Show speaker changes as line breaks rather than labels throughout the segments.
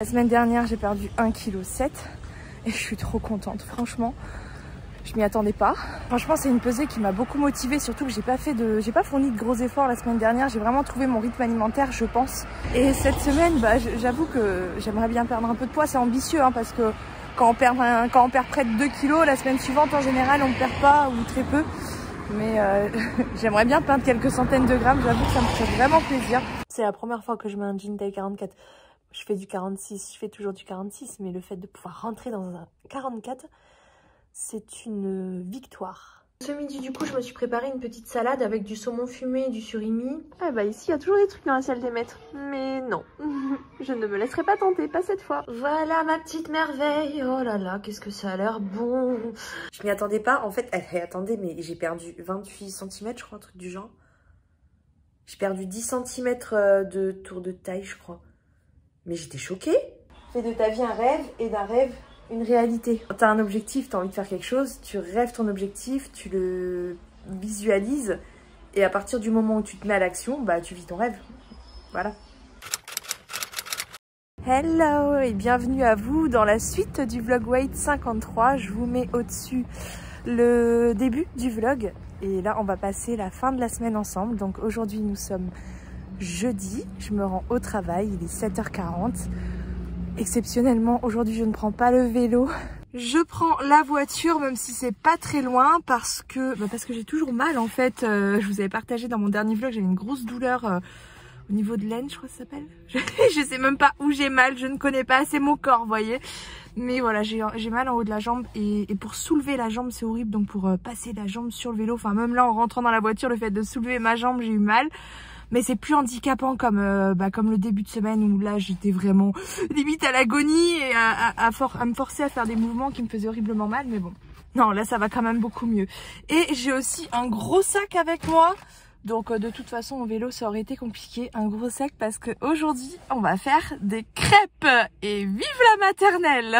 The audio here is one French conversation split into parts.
La semaine dernière, j'ai perdu 1,7 kg et je suis trop contente, franchement. Je m'y attendais pas. Franchement, c'est une pesée qui m'a beaucoup motivée, surtout que j'ai pas fourni de gros efforts la semaine dernière. J'ai vraiment trouvé mon rythme alimentaire, je pense. Et cette semaine, j'avoue que j'aimerais bien perdre un peu de poids. C'est ambitieux, hein, parce que quand on perd près de 2 kilos, la semaine suivante, en général, on ne perd pas ou très peu. Mais j'aimerais bien perdre quelques centaines de grammes. J'avoue que ça me ferait vraiment plaisir. C'est la première fois que je mets un jean taille 44. Je fais du 46, je fais toujours du 46, mais le fait de pouvoir rentrer dans un 44, c'est une victoire. Ce midi, du coup, je me suis préparé une petite salade avec du saumon fumé et du surimi. Ah bah ici, il y a toujours des trucs dans la salle des maîtres. Mais non, je ne me laisserai pas tenter, pas cette fois. Voilà ma petite merveille. Oh là là, qu'est-ce que ça a l'air bon. Je m'y attendais pas. En fait, attendez, mais j'ai perdu 28 cm, je crois, un truc du genre. J'ai perdu 10 cm de tour de taille, je crois. Mais j'étais choquée. Fais de ta vie un rêve et d'un rêve une réalité. Quand tu as un objectif, tu as envie de faire quelque chose, tu rêves ton objectif, tu le visualises et à partir du moment où tu te mets à l'action, bah tu vis ton rêve. Voilà. Hello et bienvenue à vous dans la suite du vlog Weight 53. Je vous mets au-dessus le début du vlog et là on va passer la fin de la semaine ensemble. Donc aujourd'hui nous sommes jeudi, je me rends au travail, il est 7h40. Exceptionnellement, aujourd'hui, je ne prends pas le vélo. Je prends la voiture, même si c'est pas très loin, parce que j'ai toujours mal, en fait. Je vous avais partagé dans mon dernier vlog, j'avais une grosse douleur au niveau de l'aine, je crois que ça s'appelle. Je sais même pas où j'ai mal, je ne connais pas assez mon corps, vous voyez. Mais voilà, j'ai mal en haut de la jambe et pour soulever la jambe, c'est horrible. Donc pour passer la jambe sur le vélo, enfin même là, en rentrant dans la voiture, le fait de soulever ma jambe, j'ai eu mal. Mais c'est plus handicapant comme le début de semaine où là j'étais vraiment limite à l'agonie et à me forcer à faire des mouvements qui me faisaient horriblement mal. Mais bon, non, là ça va quand même beaucoup mieux. Et j'ai aussi un gros sac avec moi. Donc de toute façon en vélo ça aurait été compliqué. Un gros sac parce qu'aujourd'hui on va faire des crêpes. Et vive la maternelle!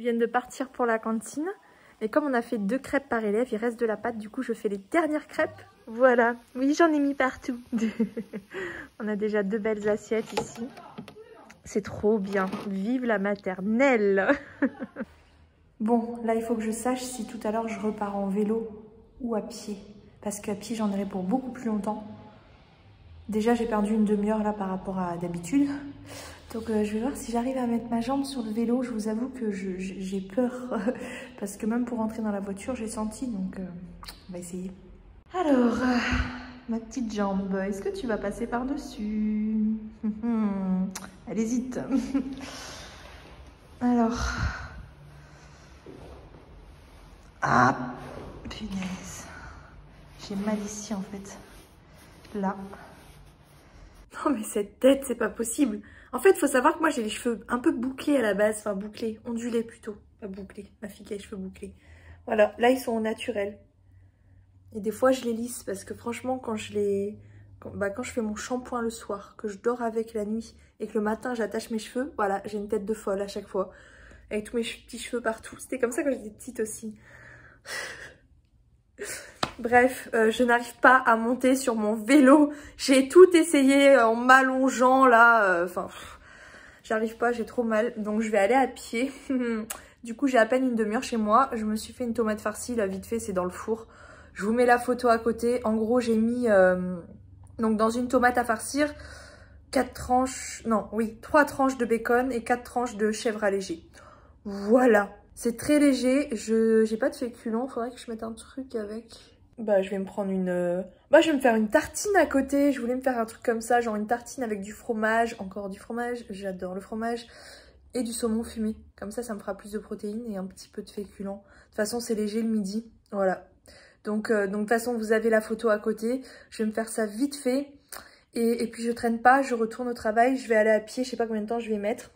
De partir pour la cantine et comme on a fait 2 crêpes par élève, il reste de la pâte, du coup je fais les dernières crêpes. Voilà, oui j'en ai mis partout. On a déjà 2 belles assiettes ici, c'est trop bien, vive la maternelle. Bon là il faut que je sache si tout à l'heure je repars en vélo ou à pied, parce qu'à pied j'en aurai pour beaucoup plus longtemps. Déjà j'ai perdu une demi-heure là par rapport à d'habitude. Donc je vais voir si j'arrive à mettre ma jambe sur le vélo. Je vous avoue que j'ai peur parce que même pour rentrer dans la voiture, j'ai senti. Donc on va essayer. Alors, ma petite jambe, est-ce que tu vas passer par-dessus? Elle hésite. Alors. Ah, punaise. J'ai mal ici en fait. Là. Non mais cette tête, c'est pas possible. En fait, il faut savoir que moi j'ai les cheveux un peu bouclés à la base, enfin bouclés, ondulés plutôt, pas bouclés. Ma fille qui a les cheveux bouclés. Voilà, là ils sont au naturel. Et des fois je les lisse parce que franchement quand je fais mon shampoing le soir, que je dors avec la nuit et que le matin j'attache mes cheveux, voilà, j'ai une tête de folle à chaque fois. Avec tous mes petits cheveux partout. C'était comme ça quand j'étais petite aussi. Bref, je n'arrive pas à monter sur mon vélo. J'ai tout essayé en m'allongeant là. Enfin, j'arrive pas, j'ai trop mal. Donc je vais aller à pied. Du coup, j'ai à peine une demi-heure chez moi. Je me suis fait une tomate farcie, là, vite fait, c'est dans le four. Je vous mets la photo à côté. En gros, j'ai mis, donc dans une tomate à farcir, 3 tranches de bacon et 4 tranches de chèvre allégé. Voilà. C'est très léger. J'ai pas de féculents. Faudrait que je mette un truc avec. Bah, je vais me prendre je vais me faire une tartine à côté. Je voulais me faire un truc comme ça, genre une tartine avec du fromage, encore du fromage, j'adore le fromage, et du saumon fumé. Comme ça me fera plus de protéines et un petit peu de féculents. De toute façon, c'est léger le midi. Voilà. Donc de toute façon, vous avez la photo à côté. Je vais me faire ça vite fait. Et puis je traîne pas, je retourne au travail. Je vais aller à pied, je sais pas combien de temps je vais mettre.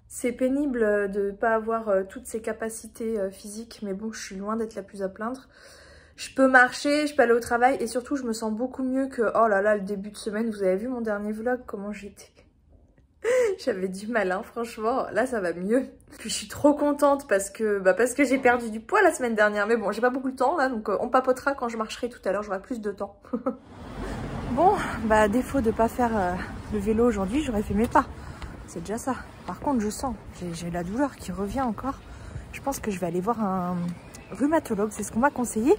C'est pénible de ne pas avoir toutes ces capacités physiques. Mais bon, je suis loin d'être la plus à plaindre. Je peux marcher, je peux aller au travail. Et surtout, je me sens beaucoup mieux que... Oh là là, le début de semaine. Vous avez vu mon dernier vlog, comment j'étais. J'avais du mal, hein, franchement. Là, ça va mieux. Puis je suis trop contente parce que j'ai perdu du poids la semaine dernière. Mais bon, j'ai pas beaucoup de temps là, donc on papotera quand je marcherai tout à l'heure. J'aurai plus de temps. Bon, à défaut de pas faire le vélo aujourd'hui, j'aurais fait mes pas. C'est déjà ça. Par contre, je sens, j'ai la douleur qui revient encore. Je pense que je vais aller voir un rhumatologue. C'est ce qu'on m'a conseillé.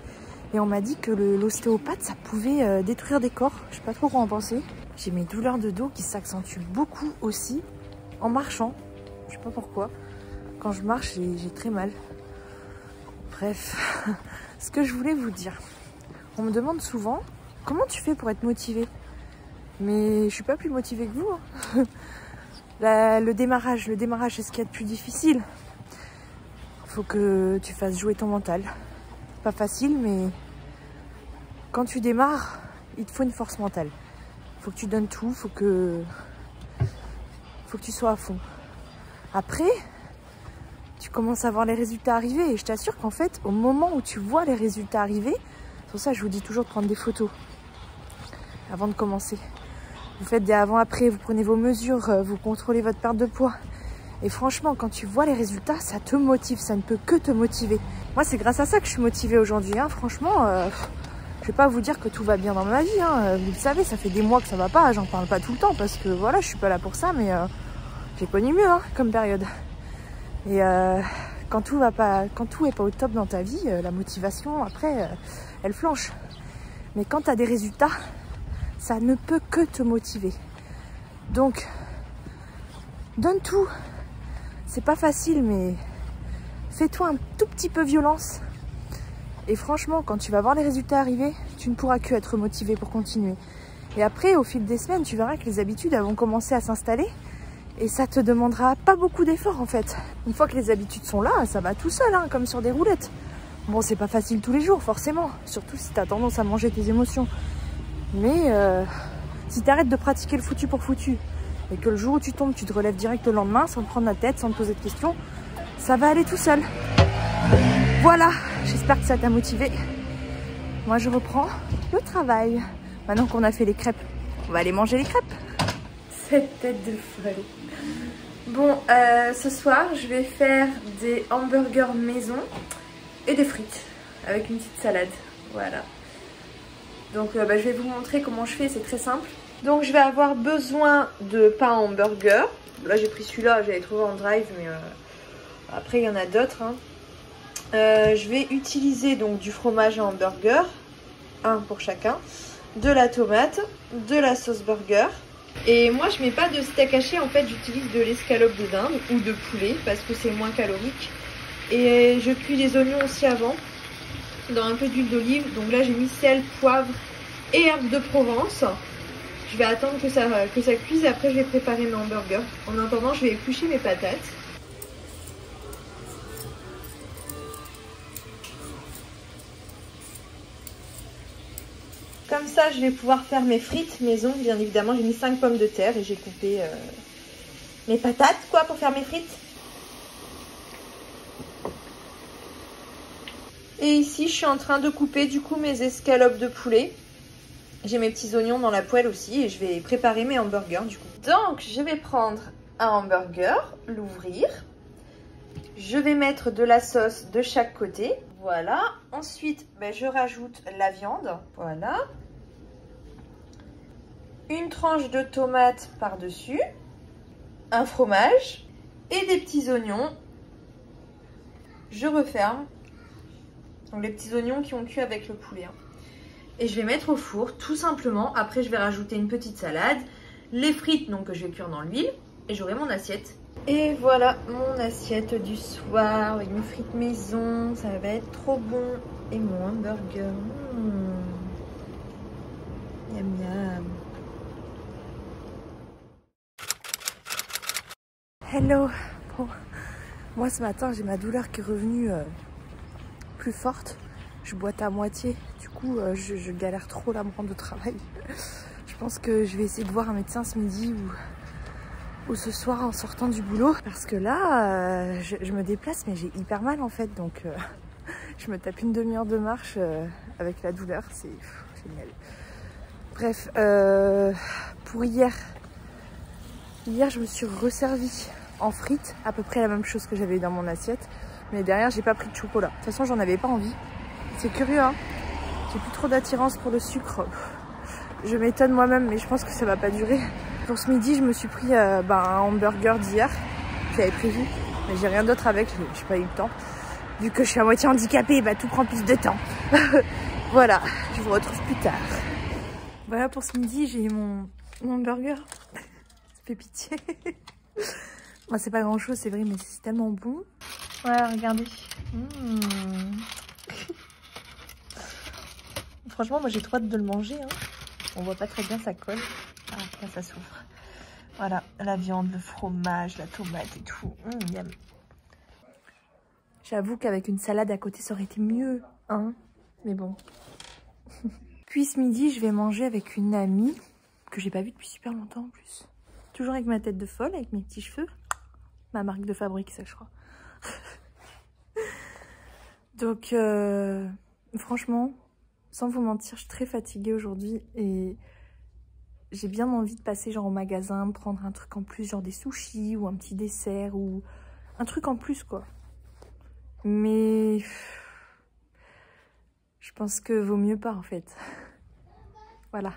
Et on m'a dit que l'ostéopathe, ça pouvait détruire des corps. Je sais pas trop quoi en penser. J'ai mes douleurs de dos qui s'accentuent beaucoup aussi en marchant. Je sais pas pourquoi. Quand je marche, j'ai très mal. Bref, ce que je voulais vous dire. On me demande souvent, comment tu fais pour être motivée? Mais je suis pas plus motivée que vous. Hein. Le démarrage, c'est ce qu'il y a de plus difficile. Faut que tu fasses jouer ton mental. Pas facile, mais quand tu démarres, il te faut une force mentale. Faut que tu donnes tout, faut que tu sois à fond. Après, tu commences à voir les résultats arriver. Et je t'assure qu'en fait, au moment où tu vois les résultats arriver, c'est pour ça que je vous dis toujours de prendre des photos avant de commencer. Vous faites des avant-après, vous prenez vos mesures, vous contrôlez votre perte de poids. Et franchement, quand tu vois les résultats, ça te motive, ça ne peut que te motiver. Moi, c'est grâce à ça que je suis motivée aujourd'hui. Hein. Franchement, je vais pas vous dire que tout va bien dans ma vie. Hein. Vous le savez, ça fait des mois que ça va pas. J'en parle pas tout le temps parce que voilà, je suis pas là pour ça. Mais j'ai connu mieux comme période. Et quand tout est pas au top dans ta vie, la motivation, après, elle flanche. Mais quand tu as des résultats, ça ne peut que te motiver. Donc, donne tout. C'est pas facile, mais fais-toi un tout petit peu violence. Et franchement, quand tu vas voir les résultats arriver, tu ne pourras que être motivé pour continuer. Et après, au fil des semaines, tu verras que les habitudes elles vont commencer à s'installer. Et ça te demandera pas beaucoup d'efforts en fait. Une fois que les habitudes sont là, ça va tout seul, hein, comme sur des roulettes. Bon, c'est pas facile tous les jours, forcément. Surtout si tu as tendance à manger tes émotions. Mais si tu arrêtes de pratiquer le foutu pour foutu, et que le jour où tu tombes, tu te relèves direct le lendemain, sans te prendre la tête, sans te poser de questions, ça va aller tout seul. Voilà, j'espère que ça t'a motivé. Moi, je reprends le travail. Maintenant qu'on a fait les crêpes, on va aller manger les crêpes. Cette tête de folle. Bon, ce soir, je vais faire des hamburgers maison et des frites avec une petite salade. Voilà. Donc, je vais vous montrer comment je fais, c'est très simple. Donc, je vais avoir besoin de pain hamburger. Là, j'ai pris celui-là, j'avais trouvé en drive, mais après, il y en a d'autres. Hein. Je vais utiliser donc du fromage à hamburger, un pour chacun, de la tomate, de la sauce burger. Et moi, je mets pas de steak haché, en fait, j'utilise de l'escalope de dinde ou de poulet parce que c'est moins calorique. Et je cuis les oignons aussi avant dans un peu d'huile d'olive. Donc là, j'ai mis sel, poivre et herbes de Provence. Je vais attendre que ça cuise et après, je vais préparer mes hamburgers. En attendant, je vais éplucher mes patates. Comme ça, je vais pouvoir faire mes frites maison. Bien évidemment, j'ai mis 5 pommes de terre et j'ai coupé mes patates quoi pour faire mes frites. Et ici, je suis en train de couper du coup mes escalopes de poulet. J'ai mes petits oignons dans la poêle aussi et je vais préparer mes hamburgers du coup. Donc, je vais prendre un hamburger, l'ouvrir. Je vais mettre de la sauce de chaque côté. Voilà. Ensuite, je rajoute la viande. Voilà. Une tranche de tomate par-dessus. Un fromage. Et des petits oignons. Je referme. Donc les petits oignons qui ont cuit avec le poulet. Et je vais mettre au four tout simplement. Après, je vais rajouter une petite salade. Les frites donc, que je vais cuire dans l'huile. Et j'aurai mon assiette. Et voilà mon assiette du soir avec mes frites maison. Ça va être trop bon. Et mon hamburger. Miam miam. Hello. Bon, moi ce matin j'ai ma douleur qui est revenue plus forte. je boite à moitié. Du coup, je galère trop là, me rendre au travail. Je pense que je vais essayer de voir un médecin ce midi ou ce soir en sortant du boulot. Parce que là, je me déplace, mais j'ai hyper mal en fait. Donc, je me tape une demi-heure de marche avec la douleur. C'est génial. Bref, pour hier, je me suis resservie en frites, à peu près la même chose que j'avais dans mon assiette. Mais derrière, j'ai pas pris de chocolat. De toute façon, j'en avais pas envie. C'est curieux, hein. J'ai plus trop d'attirance pour le sucre. Je m'étonne moi-même, mais je pense que ça va pas durer. Pour ce midi, je me suis pris un hamburger d'hier. J'avais prévu, mais j'ai rien d'autre avec. J'ai pas eu le temps. Vu que je suis à moitié handicapée, bah, tout prend plus de temps. Voilà, je vous retrouve plus tard. Voilà pour ce midi, j'ai mon hamburger. Ça fait pitié. Moi, c'est pas grand chose, c'est vrai, mais c'est tellement bon. Voilà, regardez. Franchement, moi j'ai trop hâte de le manger. Hein. On voit pas très bien, ça colle. Ah, là, ça s'ouvre. Voilà, la viande, le fromage, la tomate et tout. Miam. J'avoue qu'avec une salade à côté, ça aurait été mieux. Hein, mais bon. Puis ce midi, je vais manger avec une amie que j'ai pas vue depuis super longtemps en plus. Toujours avec ma tête de folle, avec mes petits cheveux. Ma marque de fabrique, ça, je crois. Donc, franchement, sans vous mentir, je suis très fatiguée aujourd'hui et j'ai bien envie de passer genre au magasin, prendre un truc en plus, genre des sushis ou un petit dessert ou un truc en plus, quoi. Mais je pense que vaut mieux pas, en fait. Voilà.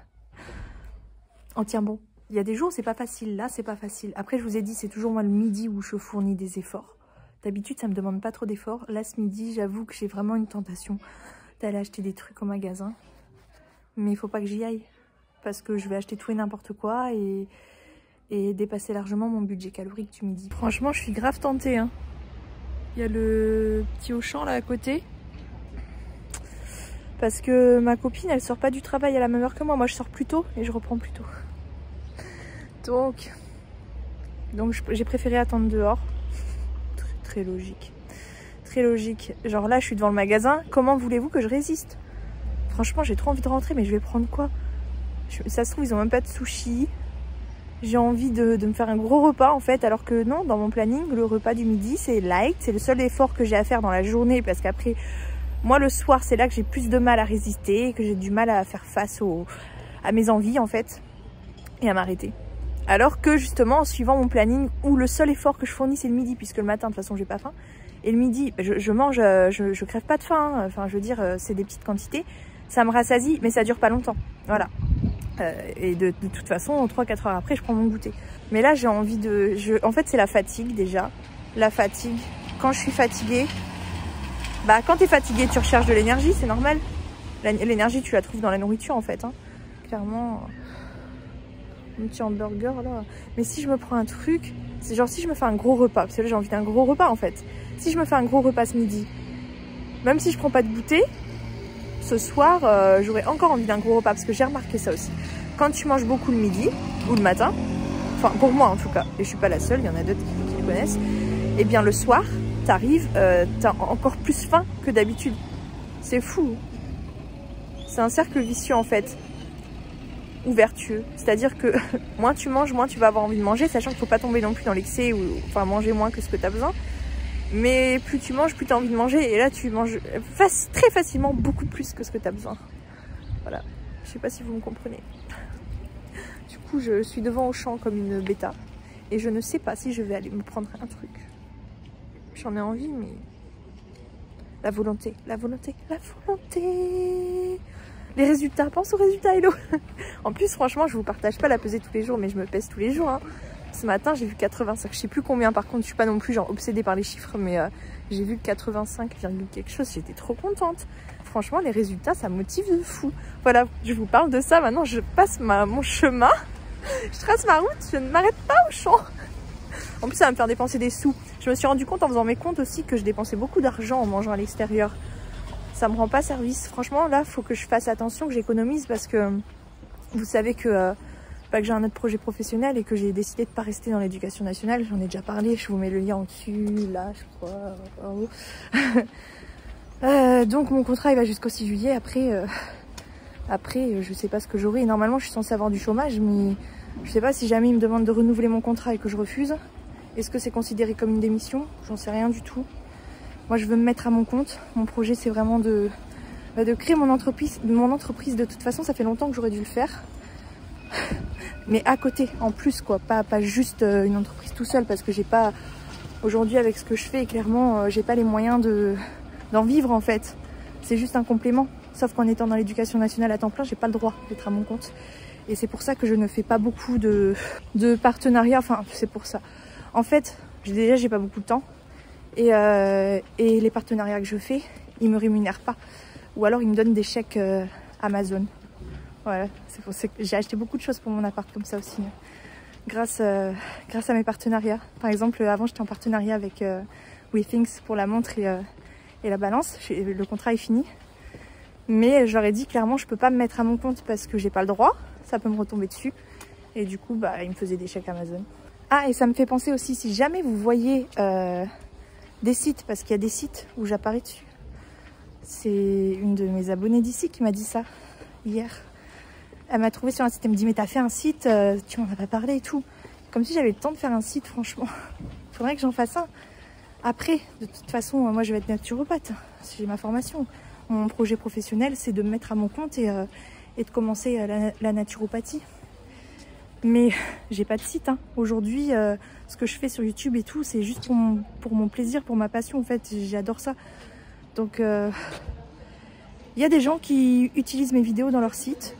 On tient bon. Il y a des jours, c'est pas facile. Là, c'est pas facile. Après, je vous ai dit, c'est toujours moi le midi où je fournis des efforts. D'habitude, ça me demande pas trop d'efforts. Là, ce midi, j'avoue que j'ai vraiment une tentation d'aller acheter des trucs au magasin. Mais il faut pas que j'y aille. Parce que je vais acheter tout et n'importe quoi et dépasser largement mon budget calorique du midi. Franchement, je suis grave tentée. Hein. Il y a le petit Auchan là à côté. Parce que ma copine, elle sort pas du travail à la même heure que moi. Moi, je sors plus tôt et je reprends plus tôt. Donc j'ai préféré attendre dehors. Très logique. Très logique. Genre là, je suis devant le magasin. Comment voulez-vous que je résiste? Franchement, j'ai trop envie de rentrer, mais je vais prendre quoi? Ça se trouve, ils ont même pas de sushi. J'ai envie de me faire un gros repas, en fait. Alors que non, dans mon planning, le repas du midi, c'est light. C'est le seul effort que j'ai à faire dans la journée. Parce qu'après, moi, le soir, c'est là que j'ai plus de mal à résister. Que j'ai du mal à faire face à mes envies, en fait. Et à m'arrêter. Alors que justement, en suivant mon planning, où le seul effort que je fournis, c'est le midi, puisque le matin, de toute façon, j'ai pas faim. Et le midi, je mange, je crève pas de faim. Hein. Enfin, je veux dire, c'est des petites quantités. Ça me rassasie, mais ça dure pas longtemps. Voilà. Et de toute façon, 3-4 heures après, je prends mon goûter. Mais là, j'ai envie de... En fait, c'est la fatigue, déjà. La fatigue. Quand je suis fatiguée... Bah, quand t'es fatiguée, tu recherches de l'énergie, c'est normal. L'énergie, tu la trouves dans la nourriture, en fait. Hein. Clairement... Un petit hamburger là. Mais si je me prends un truc, c'est genre si je me fais un gros repas, parce que là j'ai envie d'un gros repas en fait. Si je me fais un gros repas ce midi, même si je prends pas de goûter, ce soir j'aurai encore envie d'un gros repas, parce que j'ai remarqué ça aussi. Quand tu manges beaucoup le midi ou le matin, enfin pour moi en tout cas, et je suis pas la seule, il y en a d'autres qui le connaissent, et bien le soir, t'arrives, t'as encore plus faim que d'habitude. C'est fou. C'est un cercle vicieux en fait. Ou vertueux, c'est-à-dire que moins tu manges, moins tu vas avoir envie de manger, sachant qu'il ne faut pas tomber non plus dans l'excès ou enfin manger moins que ce que tu as besoin. Mais plus tu manges, plus tu as envie de manger, et là tu manges très facilement beaucoup plus que ce que tu as besoin. Voilà, je sais pas si vous me comprenez. Du coup, je suis devant Auchan comme une bêta et je ne sais pas si je vais aller me prendre un truc. J'en ai envie, mais la volonté, la volonté, la volonté. Les résultats, pense aux résultats, hello. En plus, franchement, je vous partage pas la pesée tous les jours, mais je me pèse tous les jours. Hein. Ce matin, j'ai vu 85, je sais plus combien. Par contre, je suis pas non plus genre obsédée par les chiffres, mais j'ai vu 85, quelque chose. J'étais trop contente. Franchement, les résultats, ça me motive de fou. Voilà, je vous parle de ça. Maintenant, je passe mon chemin. Je trace ma route, je ne m'arrête pas au champ. En plus, ça va me faire dépenser des sous. Je me suis rendu compte en faisant mes comptes aussi que je dépensais beaucoup d'argent en mangeant à l'extérieur. Ça me rend pas service. Franchement, là, faut que je fasse attention, que j'économise, parce que vous savez que j'ai un autre projet professionnel et que j'ai décidé de pas rester dans l'éducation nationale. J'en ai déjà parlé, je vous mets le lien en dessus, là, je crois. Donc mon contrat il va jusqu'au 6 juillet. Après, je sais pas ce que j'aurai. Normalement, je suis censée avoir du chômage, mais je sais pas si jamais ils me demandent de renouveler mon contrat et que je refuse. Est-ce que c'est considéré comme une démission? J'en sais rien du tout. Moi, je veux me mettre à mon compte. Mon projet, c'est vraiment de créer mon entreprise. De toute façon, ça fait longtemps que j'aurais dû le faire. Mais à côté, en plus, quoi. Pas juste une entreprise tout seul, parce que j'ai pas... Aujourd'hui, avec ce que je fais, clairement, j'ai pas les moyens d'en vivre, en fait. C'est juste un complément. Sauf qu'en étant dans l'éducation nationale à temps plein, j'ai pas le droit d'être à mon compte. Et c'est pour ça que je ne fais pas beaucoup de partenariats. Enfin, c'est pour ça. En fait, déjà, j'ai pas beaucoup de temps. Et les partenariats que je fais, ils me rémunèrent pas. Ou alors, ils me donnent des chèques Amazon. Voilà, c'est pour ça que j'ai acheté beaucoup de choses pour mon appart comme ça aussi. Grâce à mes partenariats. Par exemple, avant, j'étais en partenariat avec WeThings pour la montre et la balance. Le contrat est fini. Mais je leur ai dit clairement, je peux pas me mettre à mon compte parce que j'ai pas le droit. Ça peut me retomber dessus. Et du coup, bah, ils me faisaient des chèques Amazon. Ah, et ça me fait penser aussi, si jamais vous voyez des sites, parce qu'il y a des sites où j'apparais dessus. C'est une de mes abonnées d'ici qui m'a dit ça hier. Elle m'a trouvé sur un site, elle me dit mais t'as fait un site, tu m'en as pas parlé et tout. Comme si j'avais le temps de faire un site, franchement. Faudrait que j'en fasse un. Après, de toute façon, moi je vais être naturopathe. J'ai ma formation. Mon projet professionnel, c'est de me mettre à mon compte et de commencer la naturopathie. Mais j'ai pas de site. Hein. Aujourd'hui, ce que je fais sur YouTube et tout, c'est juste pour mon plaisir, pour ma passion. En fait, j'adore ça. Donc, y a des gens qui utilisent mes vidéos dans leur site.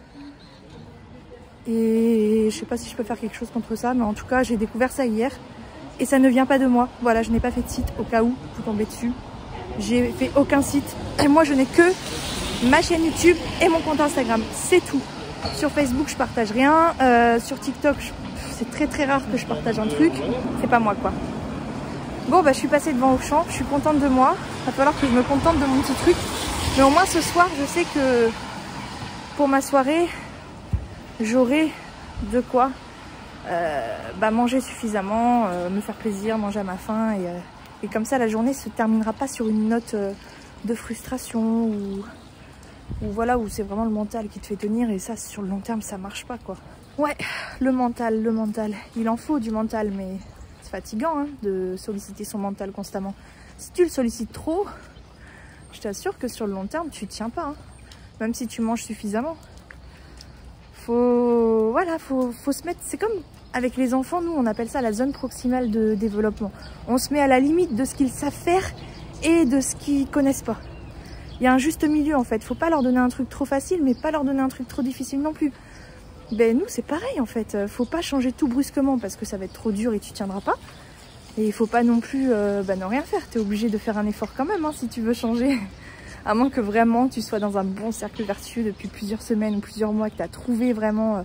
Et je sais pas si je peux faire quelque chose contre ça, mais en tout cas, j'ai découvert ça hier. Et ça ne vient pas de moi. Voilà, je n'ai pas fait de site au cas où vous tombez dessus. J'ai fait aucun site. Et moi, je n'ai que ma chaîne YouTube et mon compte Instagram. C'est tout. Sur Facebook, je partage rien. Sur TikTok, c'est très très rare que je partage un truc. C'est pas moi, quoi. Bon, bah, je suis passée devant Auchan. Je suis contente de moi. Il va falloir que je me contente de mon petit truc. Mais au moins, ce soir, je sais que pour ma soirée, j'aurai de quoi manger suffisamment, me faire plaisir, manger à ma faim. Et comme ça, la journée se terminera pas sur une note de frustration ou voilà, où c'est vraiment le mental qui te fait tenir. Et ça, sur le long terme, ça marche pas, quoi. Ouais, le mental. Il en faut du mental, mais c'est fatigant hein, de solliciter son mental constamment. Si tu le sollicites trop, je t'assure que sur le long terme, tu tiens pas. Hein. Même si tu manges suffisamment. Faut se mettre... C'est comme avec les enfants, nous, on appelle ça la zone proximale de développement. On se met à la limite de ce qu'ils savent faire et de ce qu'ils connaissent pas. Il y a un juste milieu, en fait. Faut pas leur donner un truc trop facile, mais pas leur donner un truc trop difficile non plus. Ben, nous, c'est pareil, en fait. Faut pas changer tout brusquement parce que ça va être trop dur et tu tiendras pas. Et il faut pas non plus ne rien faire. Tu es obligé de faire un effort quand même, hein, si tu veux changer. À moins que vraiment tu sois dans un bon cercle vertueux depuis plusieurs semaines ou plusieurs mois, que tu as trouvé vraiment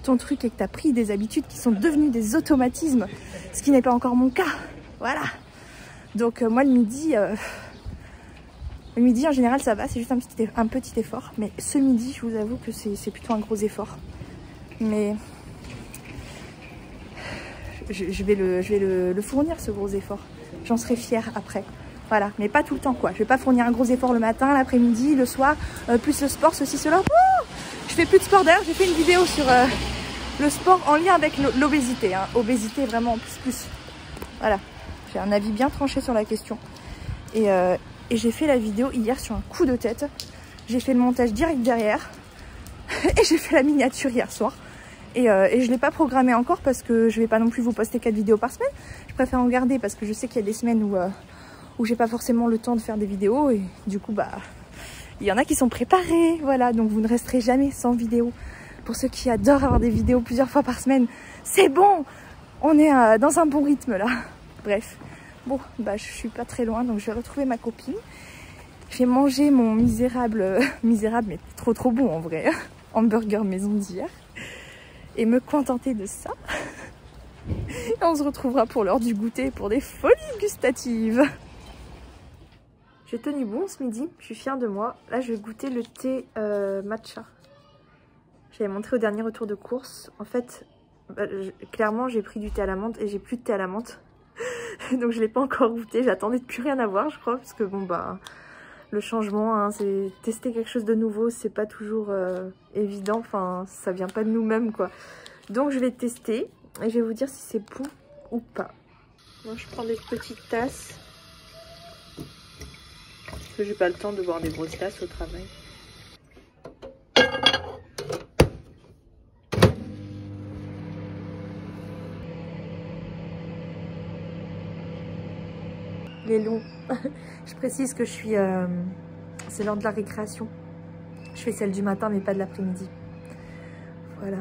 ton truc et que tu as pris des habitudes qui sont devenues des automatismes, ce qui n'est pas encore mon cas. Voilà. Donc moi le midi en général ça va, c'est juste un petit effort. Mais ce midi, je vous avoue que c'est plutôt un gros effort. Mais je vais le fournir, ce gros effort. J'en serai fière après. Voilà, mais pas tout le temps, quoi. Je vais pas fournir un gros effort le matin, l'après-midi, le soir, plus le sport, ceci, cela. Ouh, je fais plus de sport. D'ailleurs, j'ai fait une vidéo sur le sport en lien avec l'obésité. Hein. Obésité, vraiment, plus. Voilà, j'ai un avis bien tranché sur la question. Et j'ai fait la vidéo hier sur un coup de tête. J'ai fait le montage direct derrière. Et j'ai fait la miniature hier soir. Et je ne l'ai pas programmé encore parce que je vais pas non plus vous poster 4 vidéos par semaine. Je préfère en garder parce que je sais qu'il y a des semaines où j'ai pas forcément le temps de faire des vidéos et du coup bah il y en a qui sont préparés, voilà, donc vous ne resterez jamais sans vidéo. Pour ceux qui adorent avoir des vidéos plusieurs fois par semaine, c'est bon, on est dans un bon rythme là. Bref, bon bah je suis pas très loin donc je vais retrouver ma copine. J'ai mangé mon misérable mais trop bon en vrai, hamburger maison d'hier et me contenter de ça. Et on se retrouvera pour l'heure du goûter pour des folies gustatives. J'ai tenu bon ce midi, je suis fière de moi. Là, je vais goûter le thé matcha. J'avais montré au dernier retour de course. En fait, clairement, j'ai pris du thé à la menthe et j'ai plus de thé à la menthe. Donc, je ne l'ai pas encore goûté. J'attendais de plus rien avoir, je crois. Parce que bon, bah, le changement, hein, c'est tester quelque chose de nouveau, c'est pas toujours évident, enfin ça vient pas de nous-mêmes quoi. Donc je vais tester et je vais vous dire si c'est bon ou pas. Moi je prends des petites tasses, parce que j'ai pas le temps de boire des grosses tasses au travail. Il est long. Je précise que je suis... c'est l'heure de la récréation. Je fais celle du matin mais pas de l'après-midi. Voilà.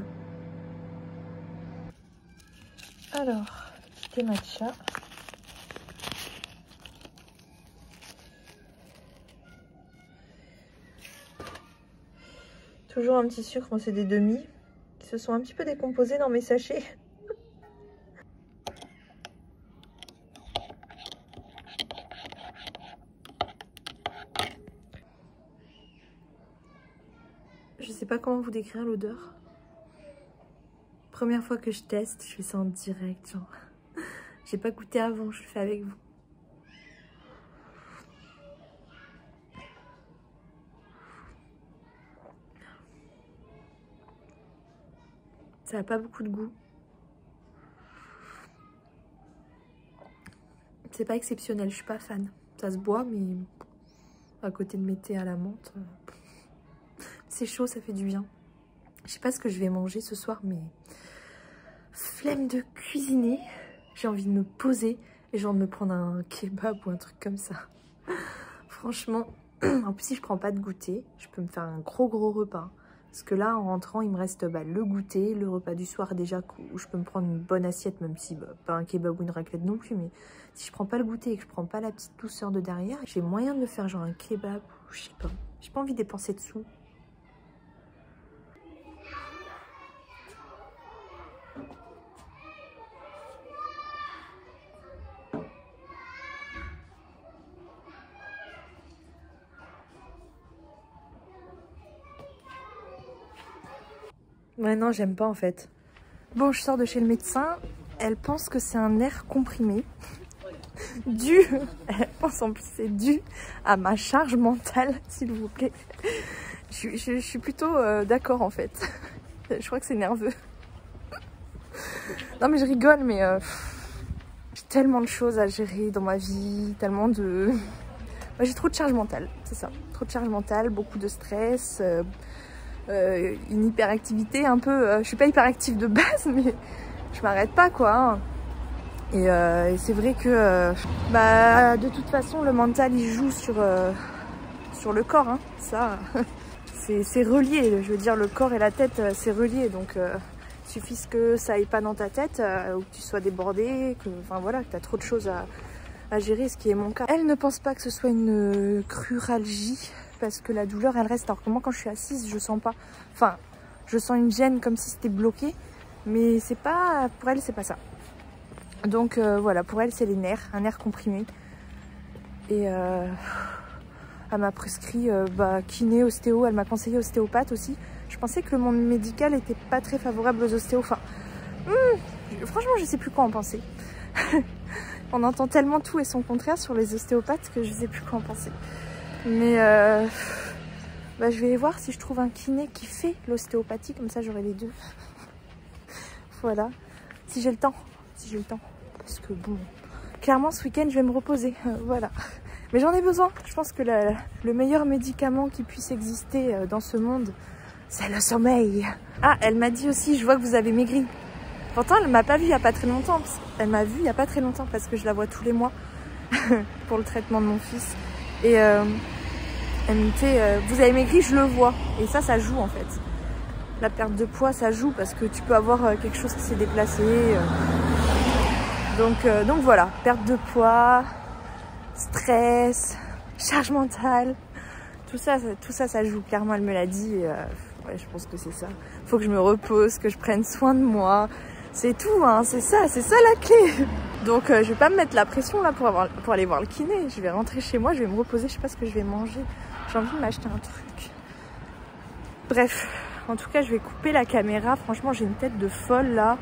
Alors, thé matcha. Toujours un petit sucre, moi c'est des demi qui se sont un petit peu décomposés dans mes sachets. Je sais pas comment vous décrire l'odeur. Première fois que je teste, je fais ça en direct, genre. J'ai pas goûté avant, je le fais avec vous. Ça a pas beaucoup de goût. C'est pas exceptionnel, je suis pas fan. Ça se boit, mais à côté de mes thés à la menthe, c'est chaud, ça fait du bien. Je sais pas ce que je vais manger ce soir, mais flemme de cuisiner. J'ai envie de me poser et j'ai envie de me prendre un kebab ou un truc comme ça. Franchement, en plus si je prends pas de goûter, je peux me faire un gros repas. Parce que là, en rentrant, il me reste le goûter, le repas du soir déjà, où je peux me prendre une bonne assiette, même si pas un kebab ou une raclette non plus. Mais si je prends pas le goûter et que je prends pas la petite douceur de derrière, j'ai moyen de me faire genre un kebab ou je sais pas. J'ai pas envie de dépenser dessous. Ouais, non, j'aime pas en fait. Bon, je sors de chez le médecin. Elle pense que c'est un air comprimé. Elle pense en plus c'est dû à ma charge mentale, s'il vous plaît. Je suis plutôt d'accord en fait. Je crois que c'est nerveux. Non mais je rigole, mais j'ai tellement de choses à gérer dans ma vie, tellement de... J'ai trop de charge mentale, c'est ça. Trop de charge mentale, beaucoup de stress. Une hyperactivité un peu, je suis pas hyperactive de base mais je m'arrête pas quoi hein. Et c'est vrai que de toute façon le mental il joue sur le corps hein. Ça c'est relié, je veux dire le corps et la tête c'est relié, donc il suffit que ça aille pas dans ta tête ou que tu sois débordé, que voilà, que tu as trop de choses à gérer, ce qui est mon cas. Elle ne pense pas que ce soit une cruralgie, parce que la douleur elle reste, alors que moi quand je suis assise je sens pas, enfin je sens une gêne comme si c'était bloqué, mais c'est pas, pour elle c'est pas ça. Donc voilà, pour elle c'est les nerfs, un nerf comprimé. Et elle m'a prescrit kiné, ostéo, elle m'a conseillé ostéopathe aussi. Je pensais que le monde médical était pas très favorable aux ostéos, enfin franchement je sais plus quoi en penser. On entend tellement tout et son contraire sur les ostéopathes que je sais plus quoi en penser. Mais je vais voir si je trouve un kiné qui fait l'ostéopathie, comme ça j'aurai les deux. Voilà, si j'ai le temps, parce que bon, clairement ce week-end je vais me reposer, voilà. Mais j'en ai besoin, je pense que le meilleur médicament qui puisse exister dans ce monde, c'est le sommeil. Ah, elle m'a dit aussi, je vois que vous avez maigri. Pourtant elle m'a pas vue il y a pas très longtemps, elle m'a vue il y a pas très longtemps parce que je la vois tous les mois pour le traitement de mon fils. Et elle me dit, vous avez maigri, je le vois. Et ça joue en fait. La perte de poids, ça joue parce que tu peux avoir quelque chose qui s'est déplacé. Donc voilà, perte de poids, stress, charge mentale, tout ça joue. Clairement, elle me l'a dit. Et, ouais, je pense que c'est ça. Faut que je me repose, que je prenne soin de moi. C'est tout, hein, c'est ça la clé. Donc je vais pas me mettre la pression là pour aller voir le kiné. Je vais rentrer chez moi, je vais me reposer, je sais pas ce que je vais manger. J'ai envie de m'acheter un truc. Bref, en tout cas je vais couper la caméra. Franchement j'ai une tête de folle là.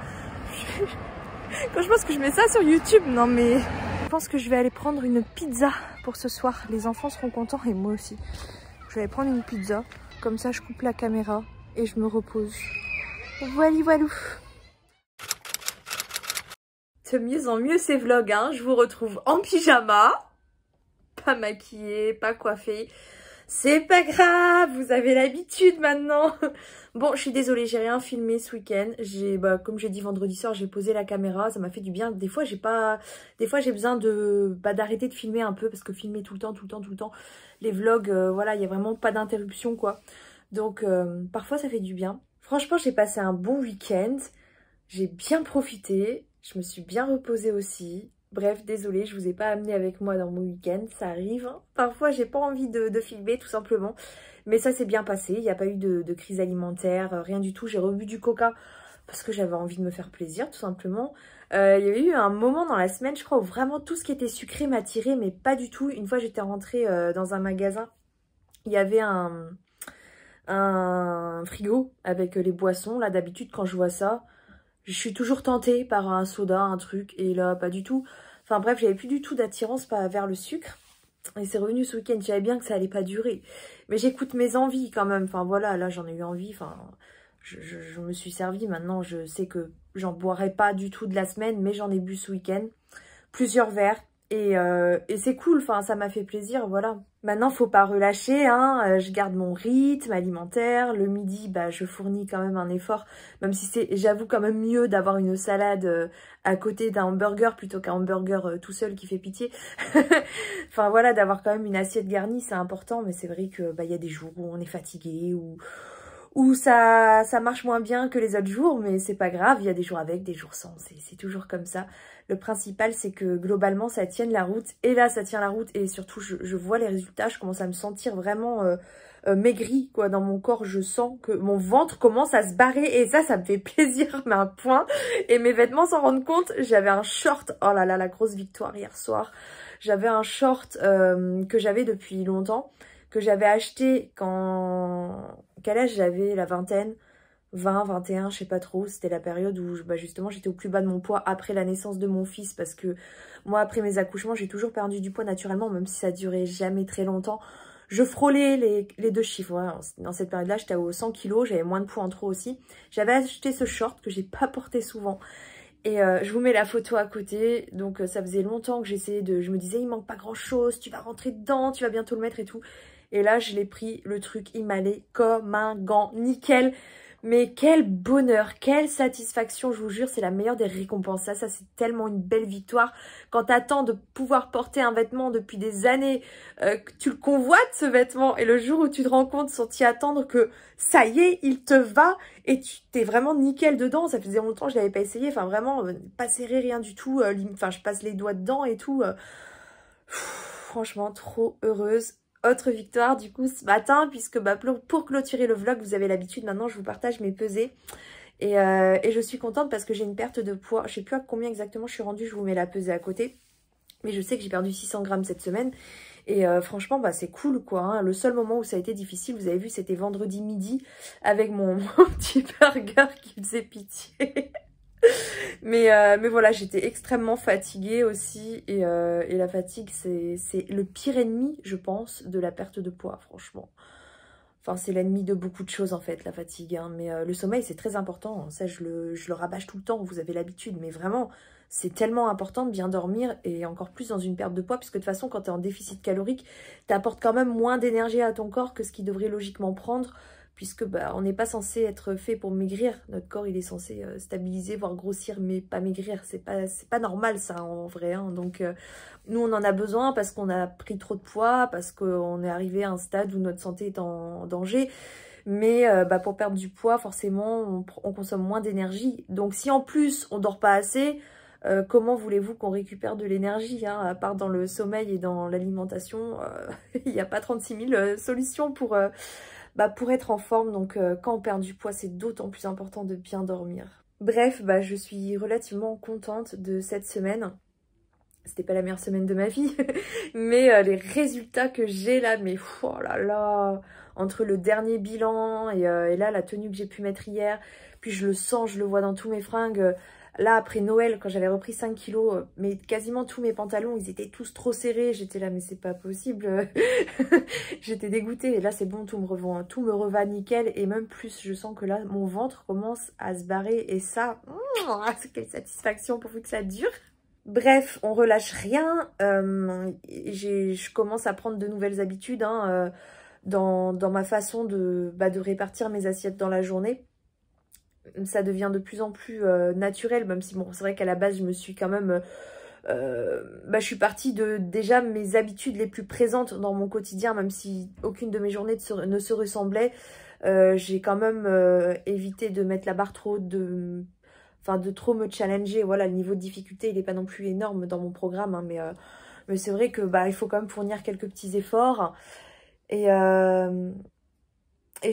Quand je pense que je mets ça sur YouTube, non mais pense que je vais aller prendre une pizza pour ce soir. Les enfants seront contents et moi aussi. Je vais aller prendre une pizza. Comme ça, je coupe la caméra et je me repose. Voilà, voilà. De mieux en mieux ces vlogs, hein. Je vous retrouve en pyjama. Pas maquillée, pas coiffée. C'est pas grave, vous avez l'habitude maintenant. Bon, je suis désolée, j'ai rien filmé ce week-end. Comme j'ai dit vendredi soir, j'ai posé la caméra, ça m'a fait du bien. Des fois, j'ai besoin d'arrêter de filmer un peu parce que filmer tout le temps, les vlogs, voilà, il y a vraiment pas d'interruption quoi. Donc parfois ça fait du bien. Franchement, j'ai passé un bon week-end. J'ai bien profité, je me suis bien reposée aussi. Bref, désolée, je vous ai pas amené avec moi dans mon week-end, ça arrive. Hein. Parfois, j'ai pas envie de filmer, tout simplement. Mais ça s'est bien passé, il n'y a pas eu de crise alimentaire, rien du tout. J'ai rebu du coca parce que j'avais envie de me faire plaisir, tout simplement. Il y avait eu un moment dans la semaine, je crois, où vraiment tout ce qui était sucré m'attirait, mais pas du tout. Une fois, j'étais rentrée dans un magasin, il y avait un frigo avec les boissons. Là, d'habitude, quand je vois ça, je suis toujours tentée par un soda, un truc, et là, pas du tout. Enfin bref, j'avais plus du tout d'attirance vers le sucre. Et c'est revenu ce week-end, je savais bien que ça allait pas durer. Mais j'écoute mes envies quand même. Enfin voilà, là j'en ai eu envie. Enfin, je me suis servie. Maintenant, je sais que j'en boirai pas du tout de la semaine, mais j'en ai bu ce week-end. Plusieurs verres. Et c'est cool, enfin ça m'a fait plaisir, voilà. Maintenant, faut pas relâcher, hein. Je garde mon rythme alimentaire. Le midi, bah, je fournis quand même un effort, même si c'est, j'avoue, quand même mieux d'avoir une salade à côté d'un hamburger plutôt qu'un hamburger tout seul qui fait pitié. Enfin voilà, d'avoir quand même une assiette garnie, c'est important, mais c'est vrai que bah, y a des jours où on est fatigué, où ça marche moins bien que les autres jours, mais c'est pas grave, il y a des jours avec, des jours sans, c'est toujours comme ça. Le principal, c'est que globalement, ça tienne la route, et là, ça tient la route, et surtout, je vois les résultats, je commence à me sentir vraiment maigrie, quoi, dans mon corps, je sens que mon ventre commence à se barrer, et ça me fait plaisir, mais un point, et mes vêtements s'en rendent compte. J'avais un short, oh là là, la grosse victoire hier soir, j'avais un short que j'avais depuis longtemps, que j'avais acheté quel âge j'avais, la vingtaine, 20, 21, je sais pas trop. C'était la période où justement j'étais au plus bas de mon poids après la naissance de mon fils, parce que moi après mes accouchements j'ai toujours perdu du poids naturellement, même si ça durait jamais très longtemps. Je frôlais les 2 chiffres, ouais. Dans cette période là j'étais aux 100 kg, j'avais moins de poids en trop aussi. J'avais acheté ce short que j'ai pas porté souvent. Et je vous mets la photo à côté. Donc ça faisait longtemps que je me disais il manque pas grand chose, tu vas rentrer dedans, tu vas bientôt le mettre et tout. Et là je l'ai pris, le truc il m'allait comme un gant, nickel. Mais quel bonheur, quelle satisfaction, je vous jure, c'est la meilleure des récompenses. Ça c'est tellement une belle victoire. Quand t'attends de pouvoir porter un vêtement depuis des années, que tu le convoites ce vêtement, et le jour où tu te rends compte sans t'y attendre que ça y est, il te va, et tu t'es vraiment nickel dedans. Ça faisait longtemps que je l'avais pas essayé, enfin vraiment, pas serré, rien du tout. Enfin, je passe les doigts dedans et tout. Franchement, trop heureuse. Autre victoire du coup ce matin, puisque pour clôturer le vlog, vous avez l'habitude, maintenant je vous partage mes pesées. Et je suis contente parce que j'ai une perte de poids. Je sais plus à combien exactement je suis rendue, je vous mets la pesée à côté. Mais je sais que j'ai perdu 600 grammes cette semaine. Et franchement, bah, c'est cool quoi. Hein. Le seul moment où ça a été difficile, vous avez vu, c'était vendredi midi avec mon petit burger qui faisait pitié. Mais voilà, j'étais extrêmement fatiguée aussi. Et la fatigue, c'est le pire ennemi, je pense, de la perte de poids, franchement. Enfin, c'est l'ennemi de beaucoup de choses, en fait, la fatigue. Hein. Mais le sommeil, c'est très important. Hein. Ça, je le rabâche tout le temps, vous avez l'habitude. Mais vraiment, c'est tellement important de bien dormir. Et encore plus dans une perte de poids. Puisque de toute façon, quand tu es en déficit calorique, tu apportes quand même moins d'énergie à ton corps que ce qu'il devrait logiquement prendre. Puisque on n'est pas censé être fait pour maigrir. Notre corps, il est censé stabiliser, voire grossir, mais pas maigrir. C'est pas normal, ça, en vrai. Hein. Donc, nous, on en a besoin parce qu'on a pris trop de poids, parce qu'on est arrivé à un stade où notre santé est en danger. Mais pour perdre du poids, forcément, on consomme moins d'énergie. Donc, si en plus, on dort pas assez, comment voulez-vous qu'on récupère de l'énergie, hein, à part dans le sommeil et dans l'alimentation. Il n'y a pas 36 000 solutions pour être en forme. Donc quand on perd du poids, c'est d'autant plus important de bien dormir. Bref, je suis relativement contente de cette semaine. C'était pas la meilleure semaine de ma vie, mais les résultats que j'ai là, mais oh là là, entre le dernier bilan et là la tenue que j'ai pu mettre hier, puis je le sens, je le vois dans tous mes fringues, Là, après Noël, quand j'avais repris 5 kilos, mais quasiment tous mes pantalons, ils étaient tous trop serrés. J'étais là, mais c'est pas possible. J'étais dégoûtée. Et là, c'est bon, tout me reva nickel. Et même plus, je sens que là, mon ventre commence à se barrer. Et ça, quelle satisfaction pourvu que ça dure. Bref, on relâche rien. Je commence à prendre de nouvelles habitudes dans ma façon de répartir mes assiettes dans la journée. Ça devient de plus en plus naturel, même si bon, c'est vrai qu'à la base, je me suis quand même... je suis partie de déjà mes habitudes les plus présentes dans mon quotidien, même si aucune de mes journées ne se ressemblait. J'ai quand même évité de mettre la barre trop haute, de trop me challenger. Voilà, le niveau de difficulté, il n'est pas non plus énorme dans mon programme, hein, mais c'est vrai que il faut quand même fournir quelques petits efforts. Et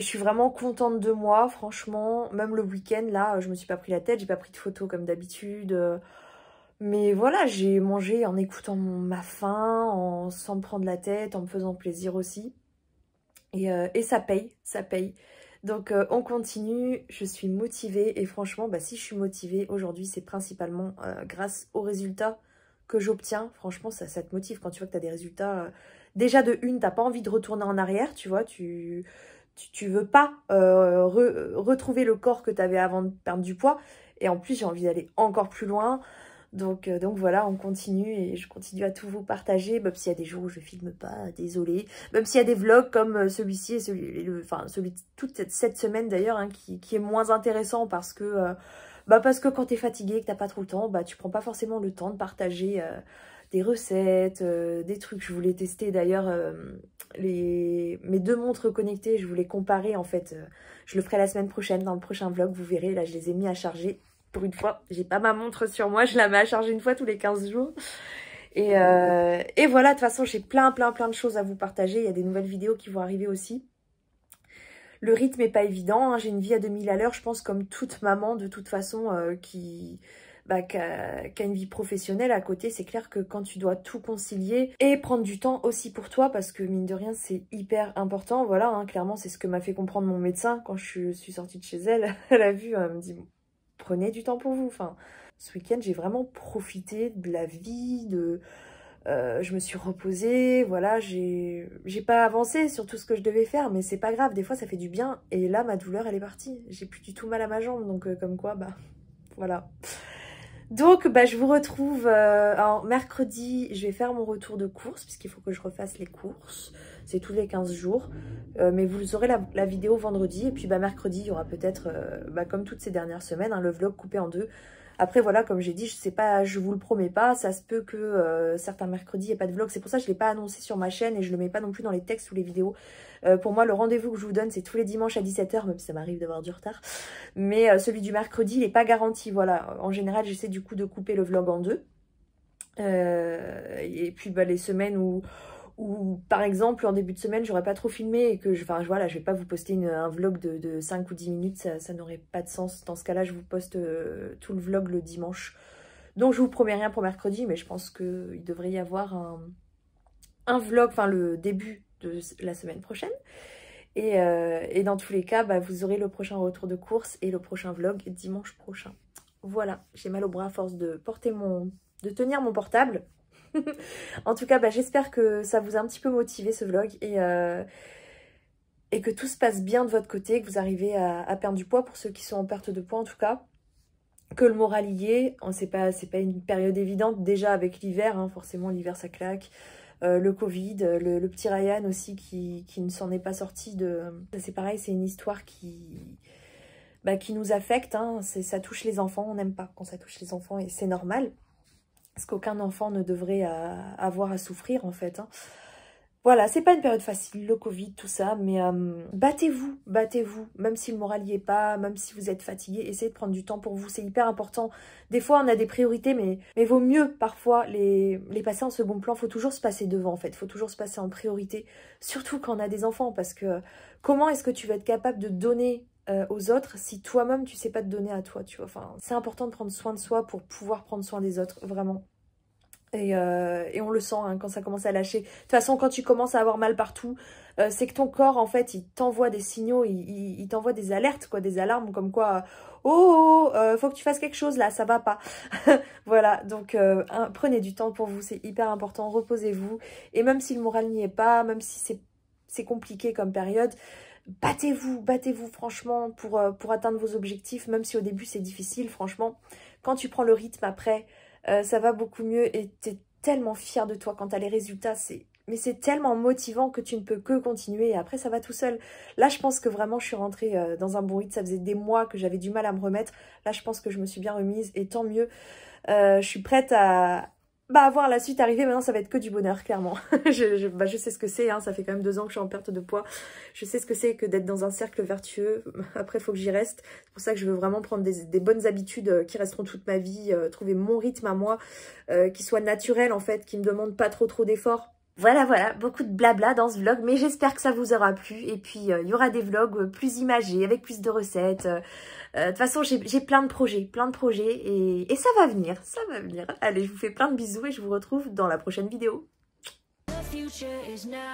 je suis vraiment contente de moi, franchement. Même le week-end, là, je me suis pas pris la tête, j'ai pas pris de photos comme d'habitude. Mais voilà, j'ai mangé en écoutant ma faim, sans me prendre la tête, en me faisant plaisir aussi. Et ça paye, ça paye. Donc on continue, je suis motivée. Et franchement, si je suis motivée aujourd'hui, c'est principalement grâce aux résultats que j'obtiens. Franchement, ça te motive quand tu vois que tu as des résultats. Déjà de une, t'as pas envie de retourner en arrière, tu vois, tu veux pas retrouver le corps que tu avais avant de perdre du poids. Et en plus, j'ai envie d'aller encore plus loin. Donc voilà, on continue et je continue à tout vous partager. Même s'il y a des jours où je filme pas, désolée. Même s'il y a des vlogs comme celui-ci et celui de toute cette semaine d'ailleurs, hein, qui est moins intéressant parce que quand tu es fatigué, que tu n'as pas trop le temps, tu prends pas forcément le temps de partager des recettes, des trucs. Je voulais tester d'ailleurs mes 2 montres connectées, je voulais comparer en fait. Je le ferai la semaine prochaine dans le prochain vlog, vous verrez. Là, je les ai mis à charger. Pour une fois, j'ai pas ma montre sur moi, je la mets à charger une fois tous les 15 jours. Et voilà, de toute façon, j'ai plein de choses à vous partager. Il y a des nouvelles vidéos qui vont arriver aussi. Le rythme est pas évident, hein. J'ai une vie à 2000 à l'heure, je pense, comme toute maman, de toute façon, qui a une vie professionnelle à côté. C'est clair que quand tu dois tout concilier et prendre du temps aussi pour toi, parce que mine de rien, c'est hyper important. Voilà, hein, clairement, c'est ce que m'a fait comprendre mon médecin quand je suis sortie de chez elle. Elle a vu, elle me dit... Prenez du temps pour vous. Enfin, ce week-end, j'ai vraiment profité de la vie, je me suis reposée, voilà, j'ai pas avancé sur tout ce que je devais faire, mais c'est pas grave, des fois ça fait du bien. Et là, ma douleur, elle est partie. J'ai plus du tout mal à ma jambe, donc comme quoi, voilà. Donc, je vous retrouve mercredi, je vais faire mon retour de course, puisqu'il faut que je refasse les courses. C'est tous les 15 jours. Mais vous aurez la vidéo vendredi. Et puis, mercredi, il y aura peut-être, comme toutes ces dernières semaines, hein, le vlog coupé en 2. Après, voilà, comme j'ai dit, je sais pas, je vous le promets pas. Ça se peut que certains mercredis, il n'y ait pas de vlog. C'est pour ça que je ne l'ai pas annoncé sur ma chaîne et je ne le mets pas non plus dans les textes ou les vidéos. Pour moi, le rendez-vous que je vous donne, c'est tous les dimanches à 17 h, même si ça m'arrive d'avoir du retard. Mais celui du mercredi, il n'est pas garanti. Voilà, en général, j'essaie du coup de couper le vlog en 2. Et puis, les semaines où par exemple en début de semaine j'aurais pas trop filmé et que je vais pas vous poster un vlog de 5 ou 10 minutes, ça n'aurait pas de sens. Dans ce cas là je vous poste tout le vlog le dimanche, donc je vous promets rien pour mercredi, mais je pense qu'il devrait y avoir un vlog, le début de la semaine prochaine, et dans tous les cas vous aurez le prochain retour de course et le prochain vlog dimanche prochain. Voilà, j'ai mal au bras à force de tenir mon portable. En tout cas, j'espère que ça vous a un petit peu motivé ce vlog et que tout se passe bien de votre côté, que vous arrivez à perdre du poids pour ceux qui sont en perte de poids en tout cas, que le moral y est. C'est pas une période évidente déjà avec l'hiver, hein, forcément l'hiver ça claque, le Covid, le petit Ryan aussi qui ne s'en est pas sorti c'est pareil, c'est une histoire qui nous affecte, hein. Ça touche les enfants, on n'aime pas quand ça touche les enfants et c'est normal. Parce qu'aucun enfant ne devrait avoir à souffrir en fait, hein. Voilà, c'est pas une période facile, le Covid, tout ça, mais battez-vous, même si le moral y est pas, même si vous êtes fatigué, essayez de prendre du temps pour vous, c'est hyper important. Des fois, on a des priorités, mais vaut mieux parfois les passer en second plan, faut toujours se passer devant en fait, faut toujours se passer en priorité, surtout quand on a des enfants, parce que comment est-ce que tu vas être capable de donner aux autres si toi-même tu sais pas te donner à toi, tu vois. Enfin, c'est important de prendre soin de soi pour pouvoir prendre soin des autres, vraiment.
Et on le sent hein, quand ça commence à lâcher. De toute façon, quand tu commences à avoir mal partout, c'est que ton corps, en fait, il t'envoie des signaux, il t'envoie des alertes, quoi, des alarmes, comme quoi, faut que tu fasses quelque chose là, ça va pas. Voilà, donc prenez du temps pour vous, c'est hyper important, reposez-vous. Et même si le moral n'y est pas, même si c'est compliqué comme période, battez-vous franchement pour atteindre vos objectifs, même si au début c'est difficile, franchement. Quand tu prends le rythme après, ça va beaucoup mieux et t'es tellement fière de toi quand t'as les résultats. Mais c'est tellement motivant que tu ne peux que continuer et après ça va tout seul. Là je pense que vraiment je suis rentrée dans un bon rythme. Ça faisait des mois que j'avais du mal à me remettre. Là je pense que je me suis bien remise et tant mieux. Je suis prête à voir la suite arriver. Maintenant ça va être que du bonheur clairement. Je sais ce que c'est, hein. Ça fait quand même 2 ans que je suis en perte de poids. Je sais ce que c'est que d'être dans un cercle vertueux. Après il faut que j'y reste. C'est pour ça que je veux vraiment prendre des bonnes habitudes qui resteront toute ma vie. Trouver mon rythme à moi, qui soit naturel en fait, qui me demande pas trop d'efforts. Voilà, beaucoup de blabla dans ce vlog, mais j'espère que ça vous aura plu. Et puis, il y aura des vlogs plus imagés, avec plus de recettes. De toute façon, j'ai plein de projets, et ça va venir, Allez, je vous fais plein de bisous et je vous retrouve dans la prochaine vidéo. The future is now.